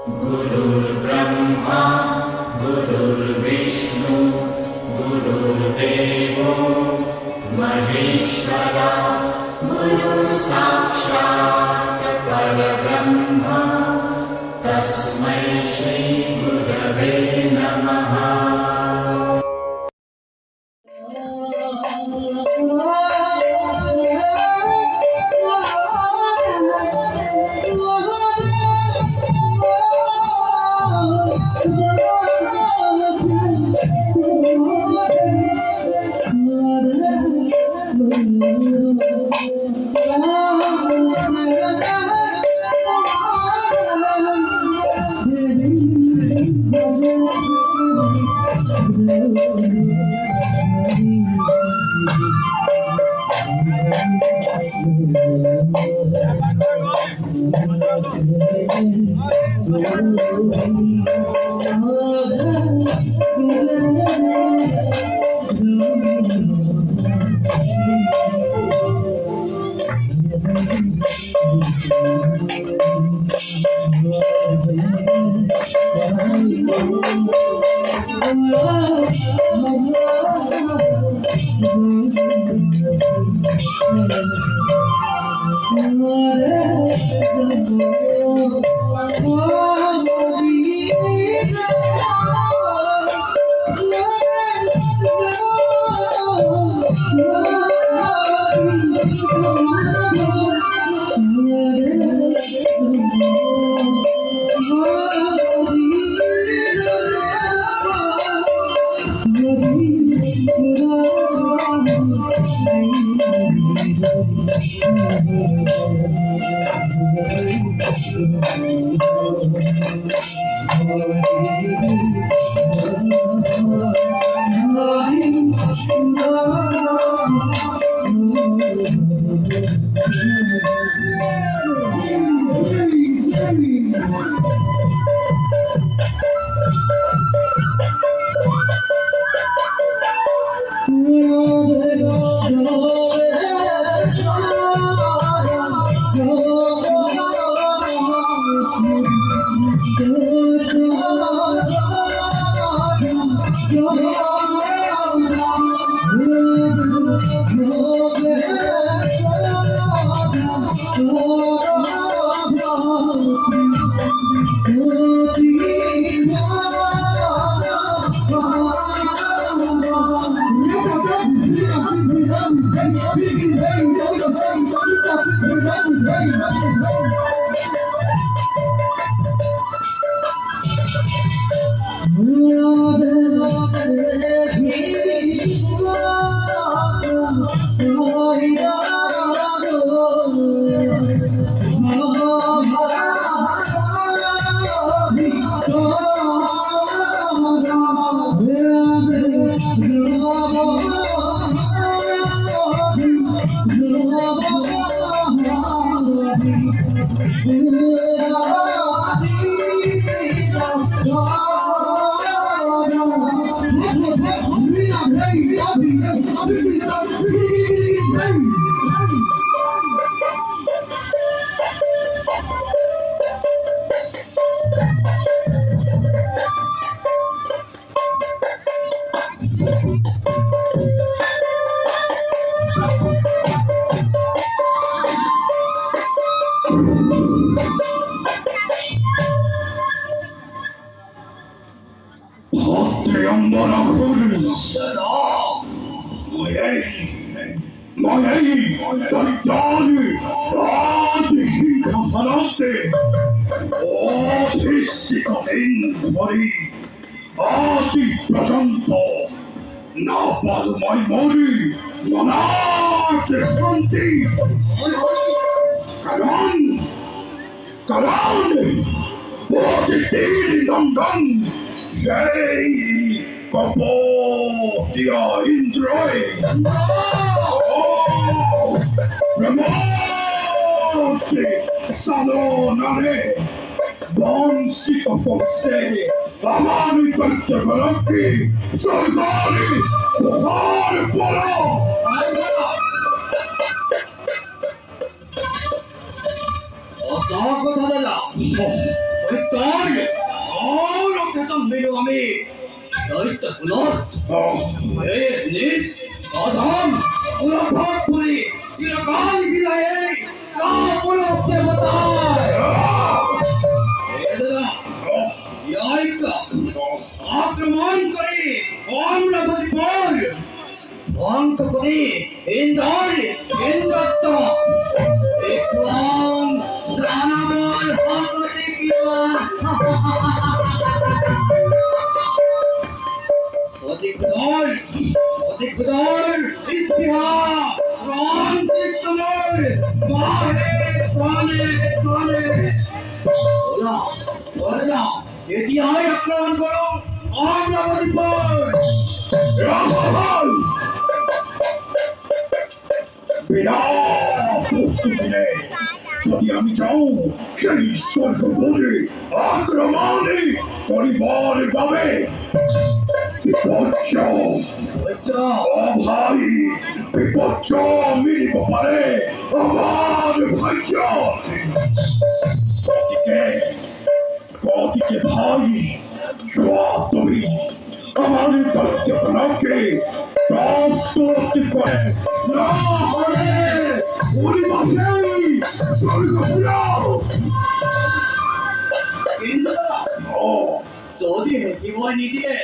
गुरुर्ब्रह्मा गुरुर्विष्णु गुरुर्देवो महेश्वरा गुरुसाक्षात् परब्रह्म तस्मै श्री गुरवे नमः। 일단 어렵게 좀 밀어가미 너희들 Nis, Adam, ulang pagpuli, silakan bilay, kapulang tematay. Eda, yai ka, akraman kari, amra badipar, angka kari, indari, indatta, ikram, danaman, hakatikiwan. Odikudar, Isbiha, Ram Kistamar, Mahe, Tane. Ola, এটি হয় আক্রমণ করো, আমরা বদিপর। রামহল বিরাট প্রস্তুতি নে যদি আমি চাও সেই স্বর্গপদে আক্রমণে পরিবার পাবে ভাই বিপর্য মিলিব পারে আমার ভাইজান কদিকে ভাই জবাব তুমি আমার দায়িত্বকে প্রস্তুত করে না হলে পরিবারেই স্বর্গপুরাও কিন্তু যদি হেকি বই নিদিয়ে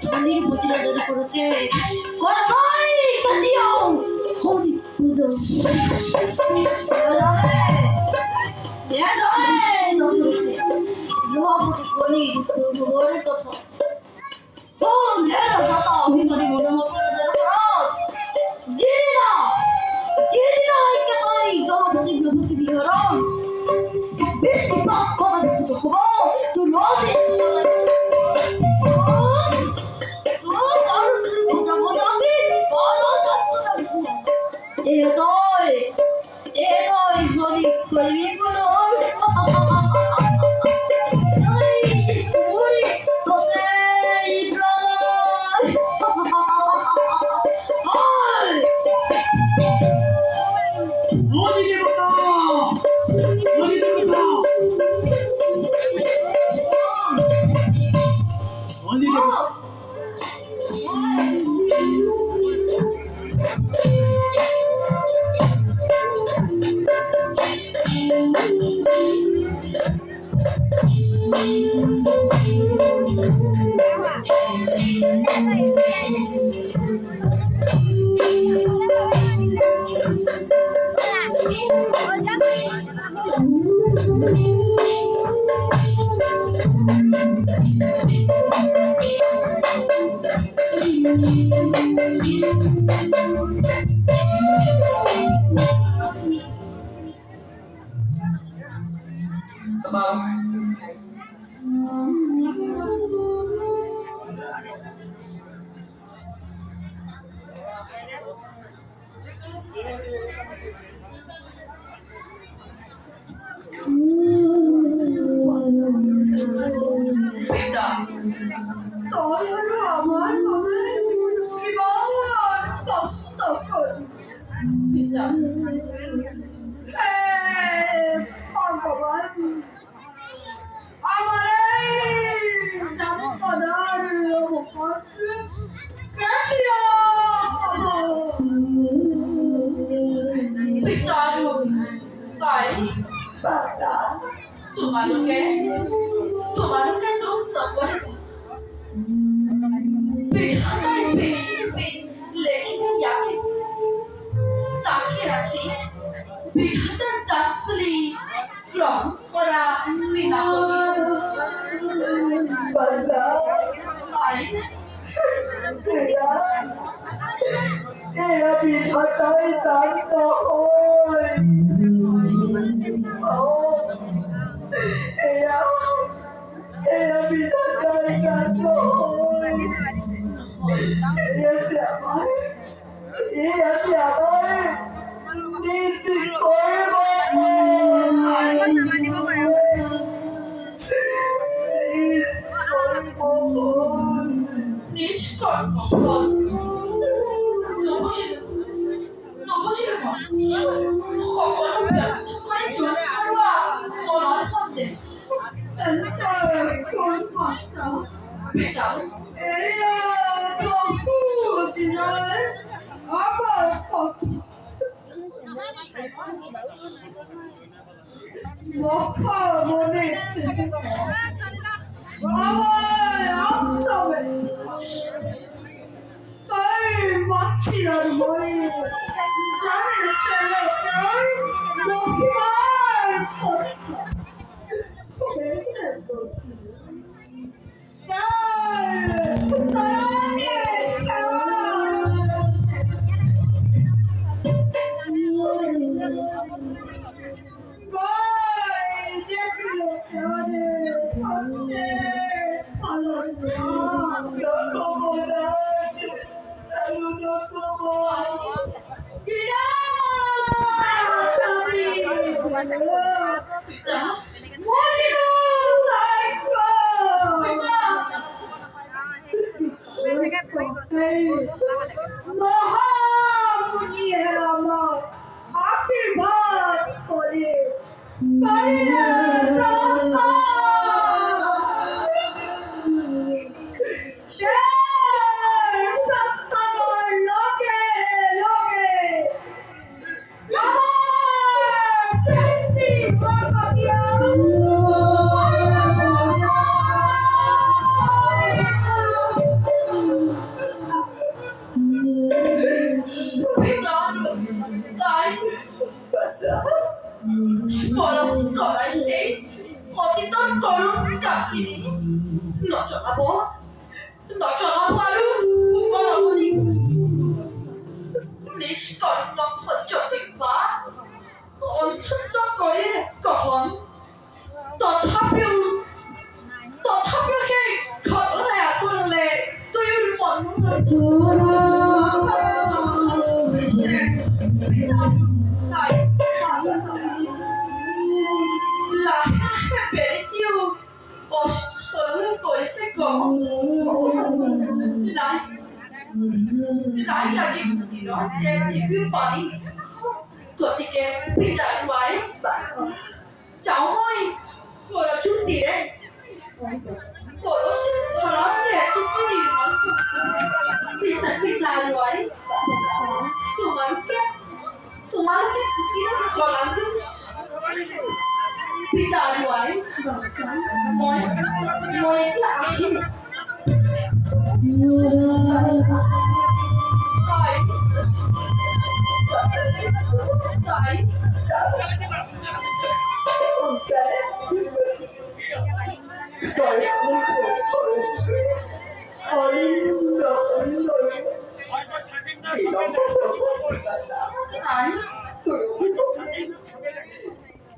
Thani Butila dari Kurate, Korai Kationg, Holy Puzo. Yes, I know. You have to money to worry about. Oh, never got out. We money more than what the cross. Gina, I can I go to be around. This is not going to the hall to love it. পিতা তাই পরম তরাই এই অতীত তরুণ চাকরি নচলাব আৰু পৰমনি নিষ্কৰ্ম সজ্জতিবা অন্তত কৰি কহন তথাপিও সেই ঘটনাই আঁতৰলে তুইৰ মন লাহে বেটিও অস্ত্র কৰিছে নাই আজি দিনত টিভিও পানী গতিকে পিতা নোৱাৰে যাওঁ মই সৰজুতিৰে সৰজু ঘৰতে টোপনি পিছত পিতা নোৱাৰি তোমালোকে গলাটো পিতা নোৱাৰি মই এতিয়া আহিম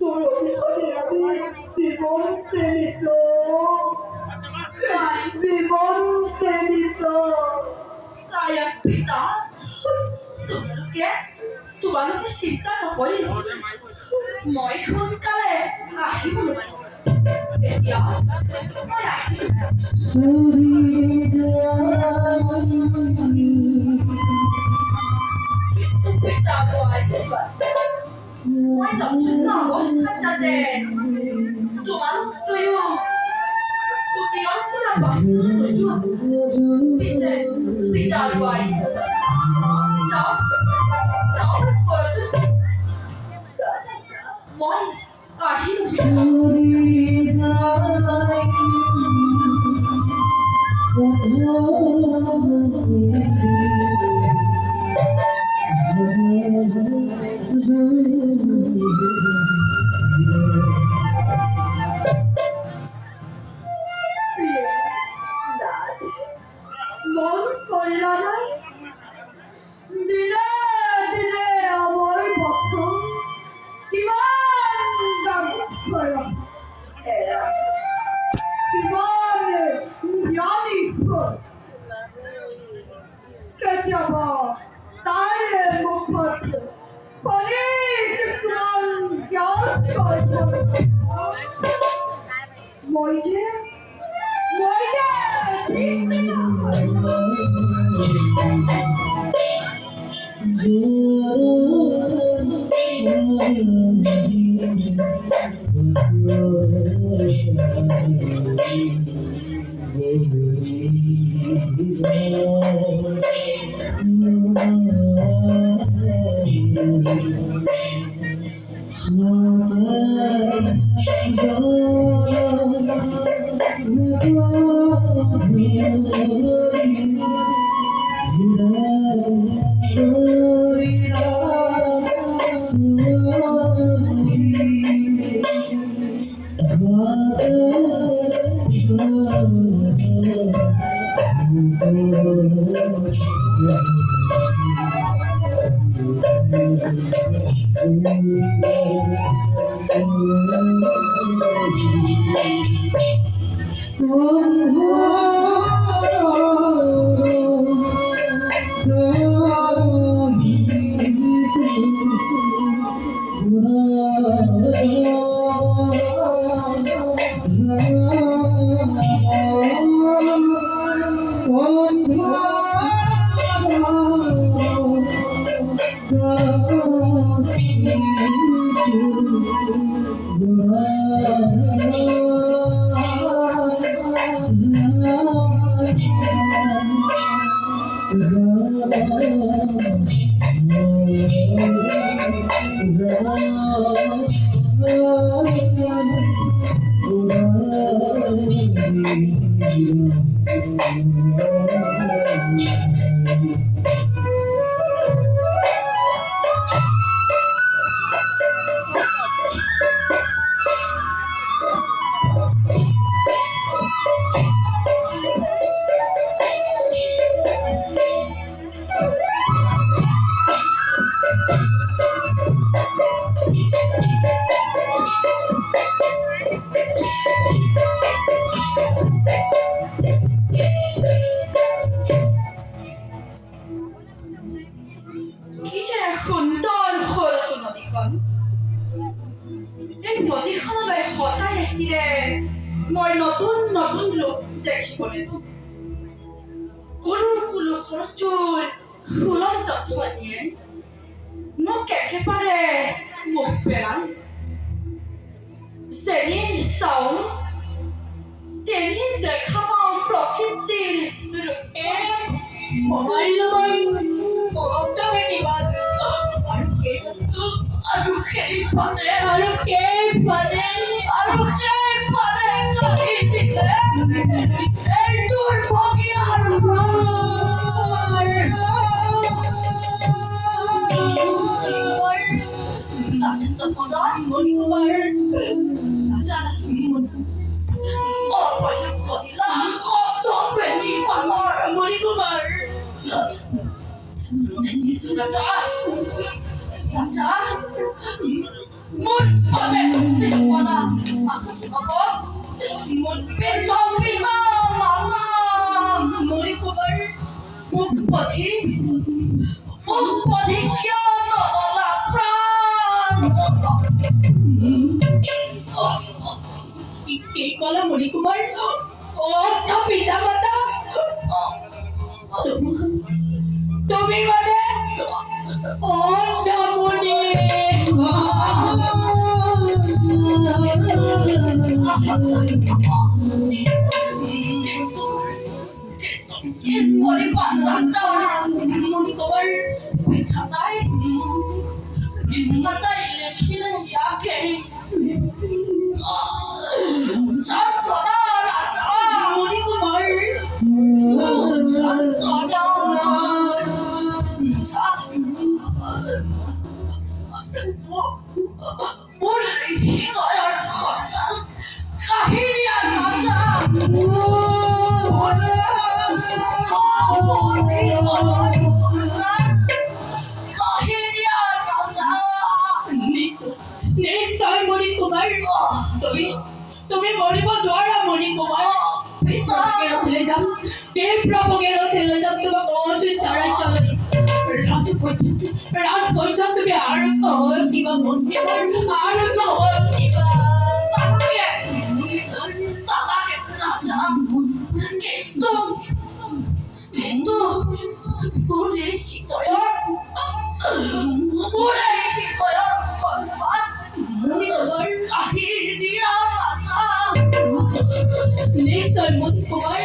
তোর অভিনয়ে আমি জীবন প্রেমিত তাই পিতা তোমালোকে চিন্তা নকৰি মই সোনকালে আহিবলৈ এতিয়া মই আহিম পিতা মই দক্ষিণ অৱস্থাত যাতে তোমালোকেও কুটিৰৰ পৰা বাহিৰলৈ নোযোৱা পিছে পিতা যাওক মই মন কৰিলা নাই দিনে দিনে আমাৰ বস্তু কিমান দাম কৰা এৰা কিমান জ্ঞানী কেতিয়াবা তাইৰে মুখত শুনি কিছুমান জ্ঞান মই যে মই নতুন নতুন ৰূপ দেখিবলৈ পাম। কোনো কোনো সৰজুৰ ফুলন্ত ধ্বনিয়ে মোক একেবাৰে মুখ পেলাই। যেনি চাওঁ তেনি দেখা পাওঁ প্ৰকৃতিৰ ৰূপে। আৰু সেইফালে কাঢ়ি দিলে এই দুৰ্ভগীয়াৰ মণিকুমাৰ পিতা মাতা তুমি মানে নিশ্চয় মণিকুমাৰ, তুমি মৰিব নোৱাৰা মণিকুমাৰ। তীব্ৰভোগে ৰথিলৈ যাম তোমাক অযোধ্যাৰ ৰাজ্যলৈ। ৰাজবৈঠক তুমি আৰম্ভ হৈ কিবা মন্দিৰৰ আৰম্ভ হৈ কিবা কিন্তু মোৰ এই হৃদয়ৰ নিশ্চয় মণিকুমাৰ।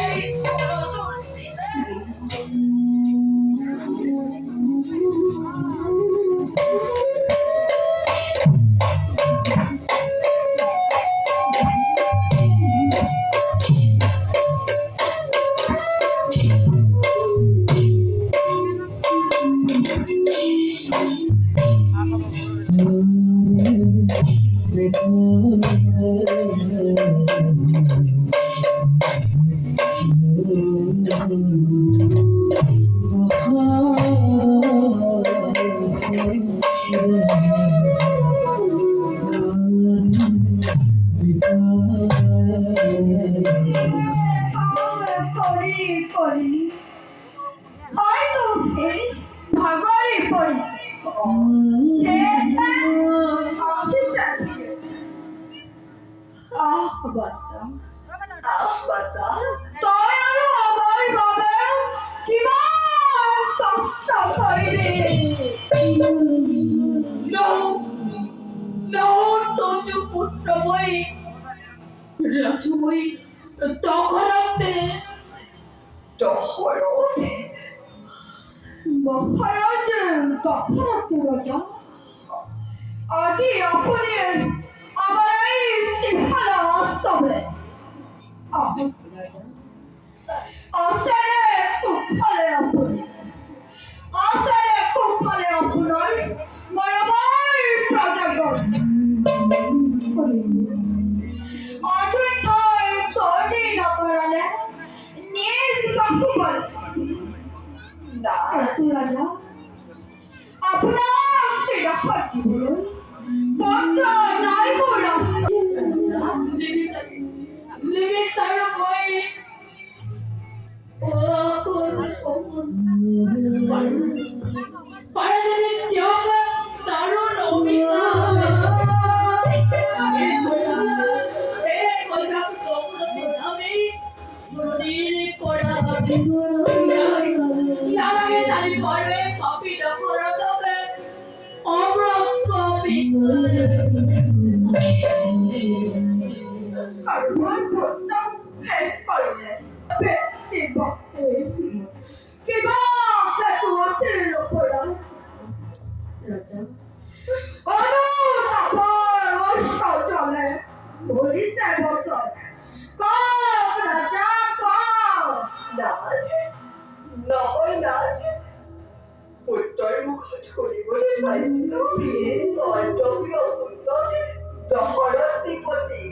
আজি আপুনি আমার এই সিংহালা আস্তবে আসলে কুফলে আপনি আপনার মরমাই প্রজাগণ অযোধ্যায় ছড়ি না করালে নিজ বাকুবল না রাজা আপনার রক্ষা দিবল পঞ্চা নাই বলা লিবি সার কই para jadi yoga tarun omika কারবার করতাম হেল্প করলে পেটে বসে কিবা পেটু ছিল পড়া রাজা তারপর অশ্ব চলে পুলিশে বসে কম রাজা কম নাচ নয় নাচ উত্তর মুখ ধরিবলৈ পাইছিল তন্ত্ৰী অসুন্দৰী দশৰথীপতি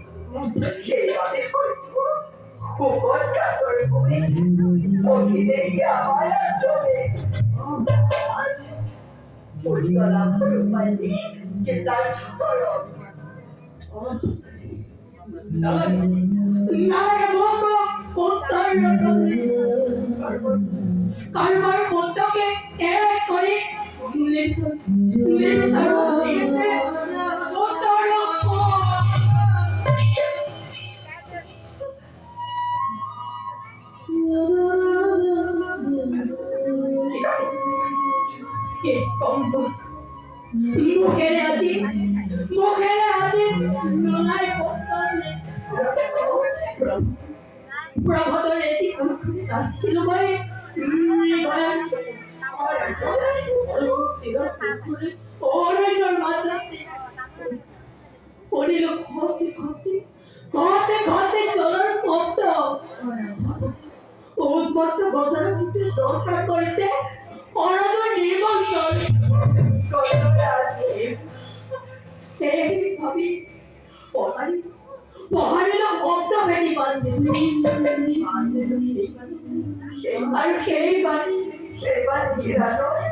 সেইবাবে হয়তো শোকত কাতৰ হৈ অখিলেহি আমাৰ আশ্ৰমে পুষ্কলাভৰ উপাধি কীৰ্তাৰ্থ কৰক নালাগে মোক উত্তৰ কাৰোবাৰ পুত্ৰকে এৰাই কৰি মুখেৰে আজি নোলাই পত্ৰলে প্ৰভতৰ এটি আহিছিলো মই অৰণ্যৰ মাজতে শুনিলো ঘৰতে জলৰ শব্দ উন্মত্ত বজাৰৰ যিটো দৰকাৰ কৰিছে শৰতৰ নিৰ্মন্ত্ৰণ সেই ভাবি পঢ়াৰিলো শব্দ ভেটি বান্ধি আৰু সেইবাৰ হীৰালৈ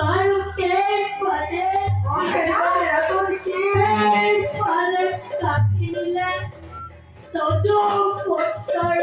আৰু সেইবাৰে কাটি দিলে নতুন পুত্ৰৰ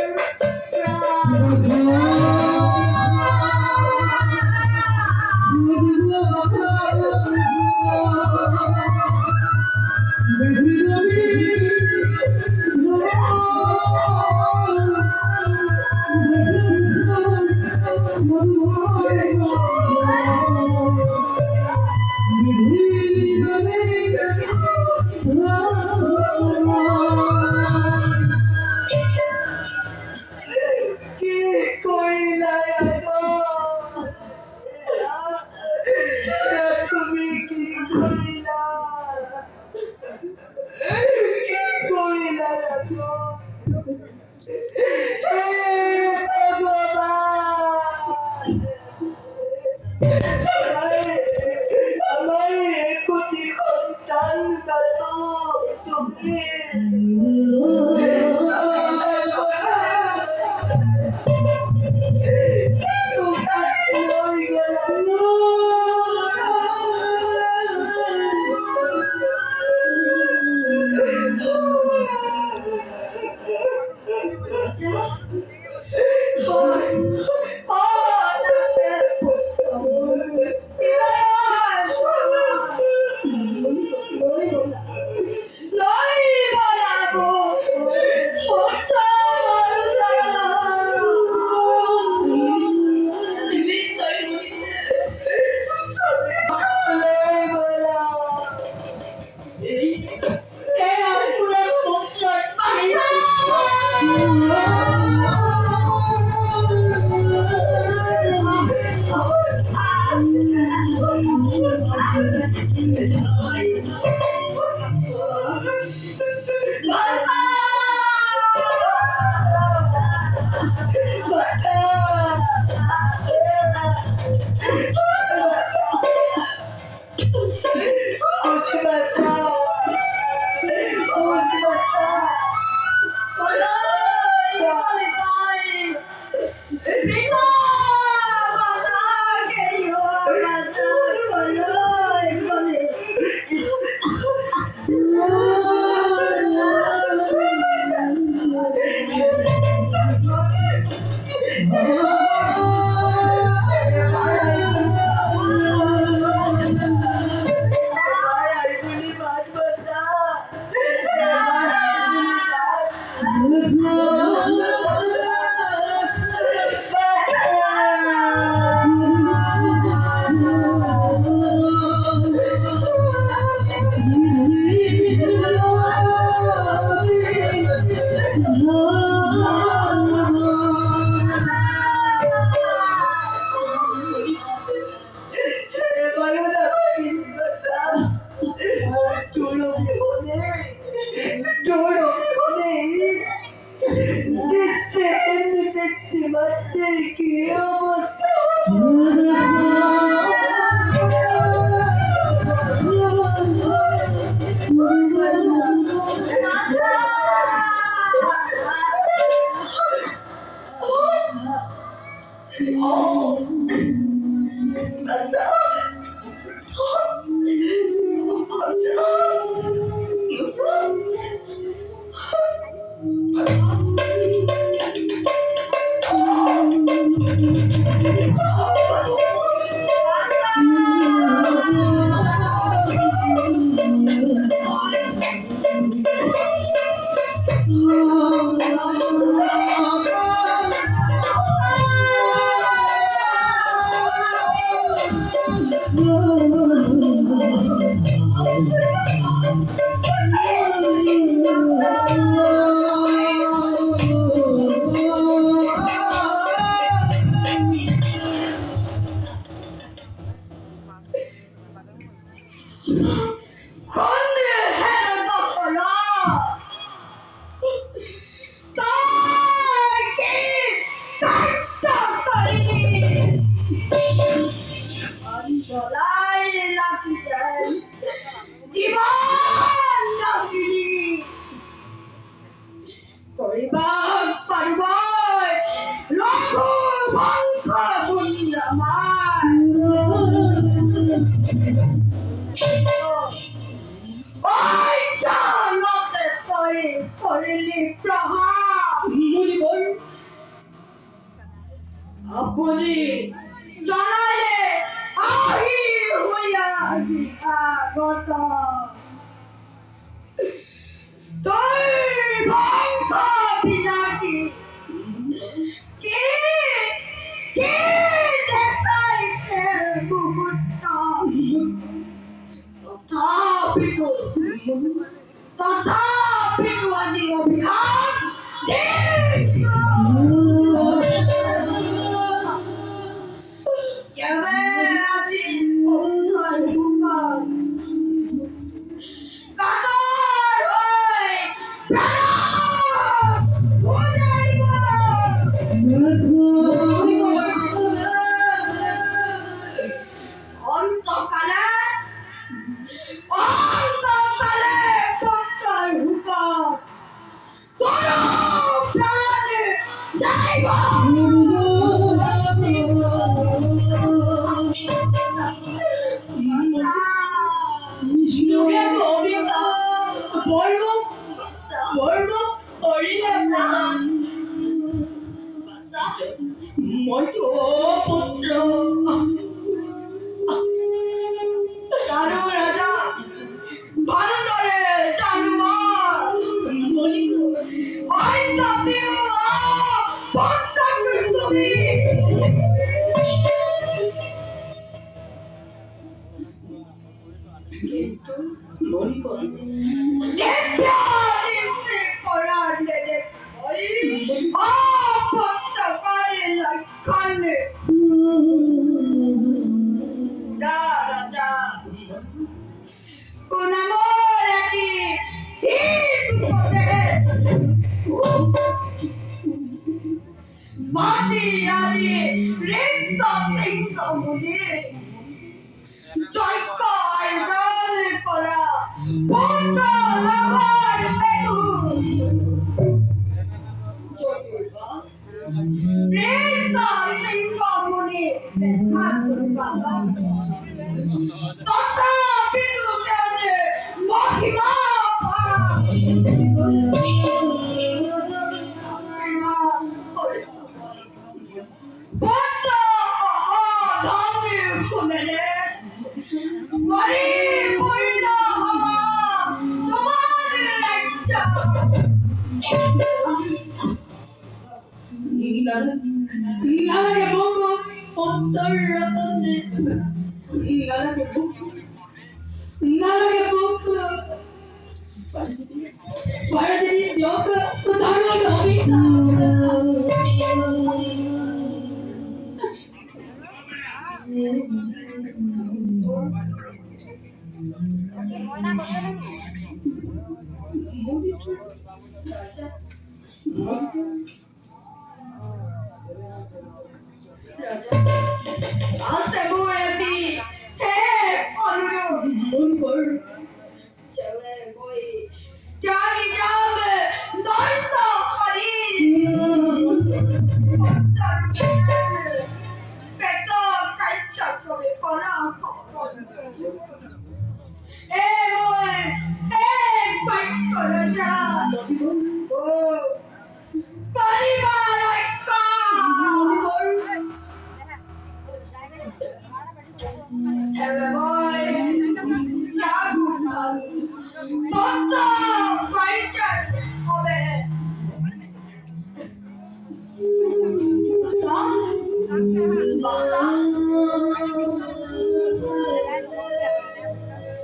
আপনি জানালে আহির হইয়াছি আগত তোর ভঙ্গ বিনাটি কে কে দেখাইছে মুহূর্ত তথাপি আজি অভিযান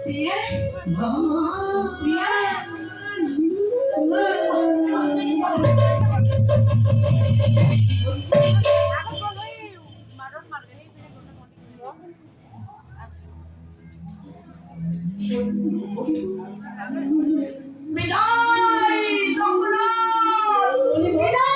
প্রিয়া মা প্রিয়া বিদায় রঘুনাথ বিদায়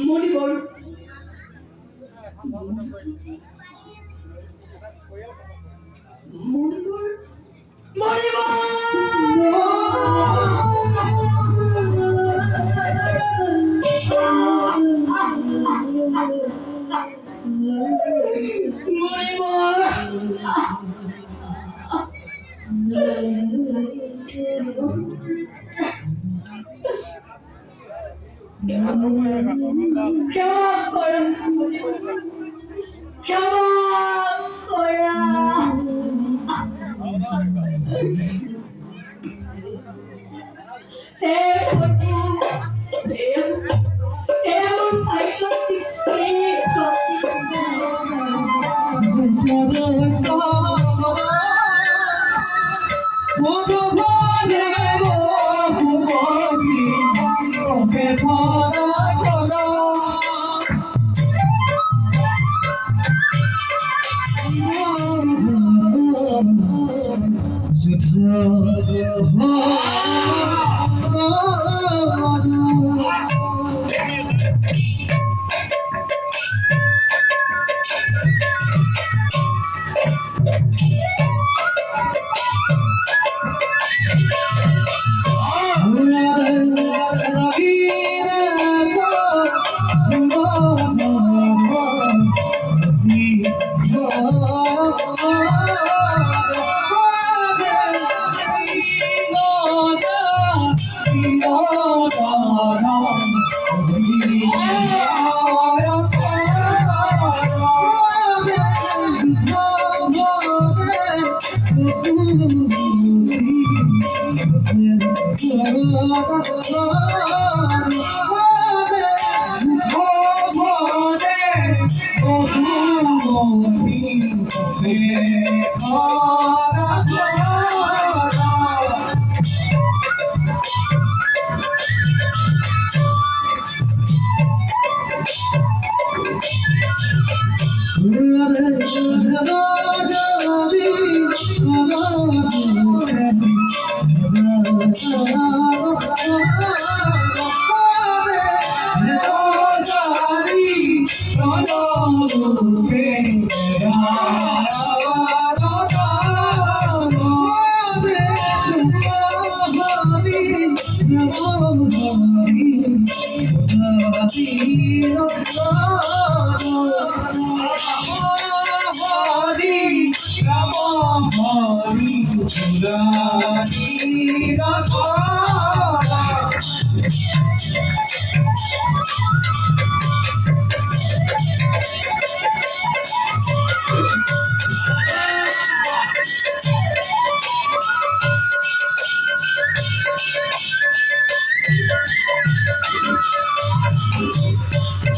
মণিপুর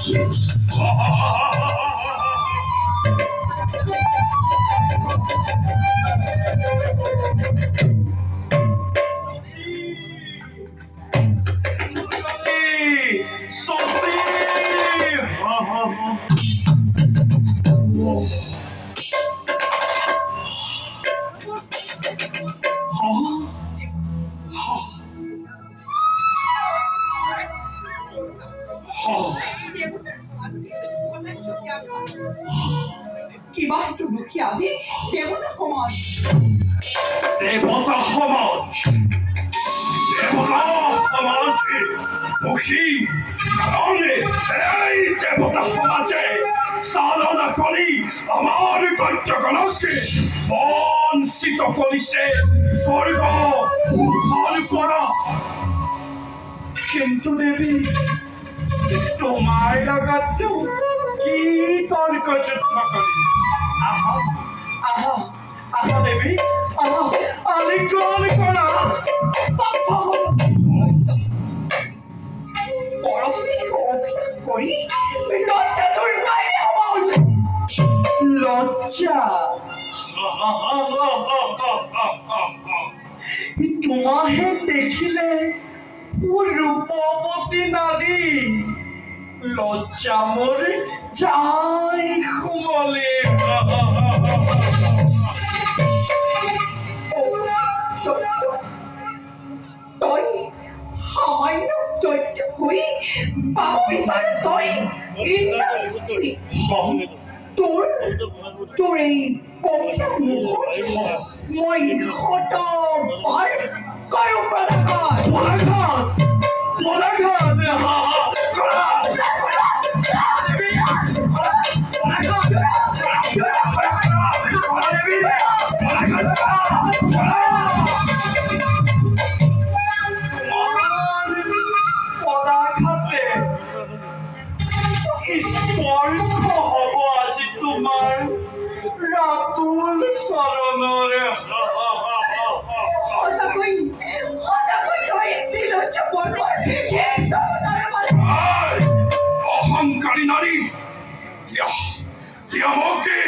Thank you. একমাত্র দুঃখী আজি দেবতা সমাজ। দেবতা সমাজ, দেবতা সমাজ দুখী কারণে এই দেবতা সমাজে চালনা কৰি আমাৰ দৈত্যগণকে বঞ্চিত কৰিছে স্বৰ্গ সুখৰ পৰা। কিন্তু দেৱী, তোমাৰ লগততো কি তৰ্ক যুদ্ধ কৰিম? আহা আহা আহা দেৱী, আহা আলিঙ্গন কৰা। পৰশ্ৰী অভিনয় কৰি লজ্জা তোৰ মাইনে সমাজ। লজ্জা? তোমাহে দেখিলে ৰূপৱতী নাৰী, লজ্জা মোৰ যাই সোমলে। তই সামান্য দৈত্য হৈ পাব বিচাৰ তই ইন্দ্ৰাণী। তোৰ এই কবিতা মুখত মই শতবাৰ কৰো প্ৰদাঘাত। স্পৰ্শ হব আজি তোমাৰ ৰাতুল চৰণৰে। সঁচাকৈ তই নিলজ্জ বৰ্বৰ এই জগতৰ মাজত। অহংকাৰী নাৰী, দিয়া মোকে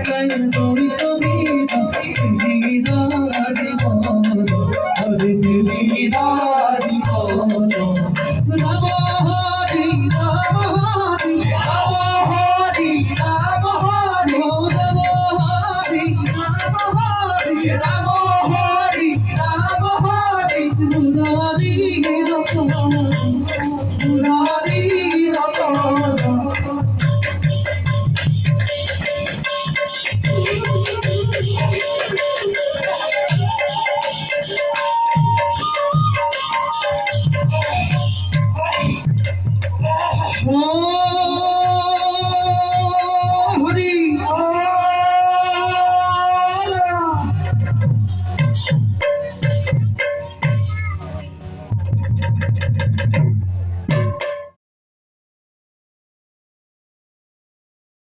কাইনা তুমি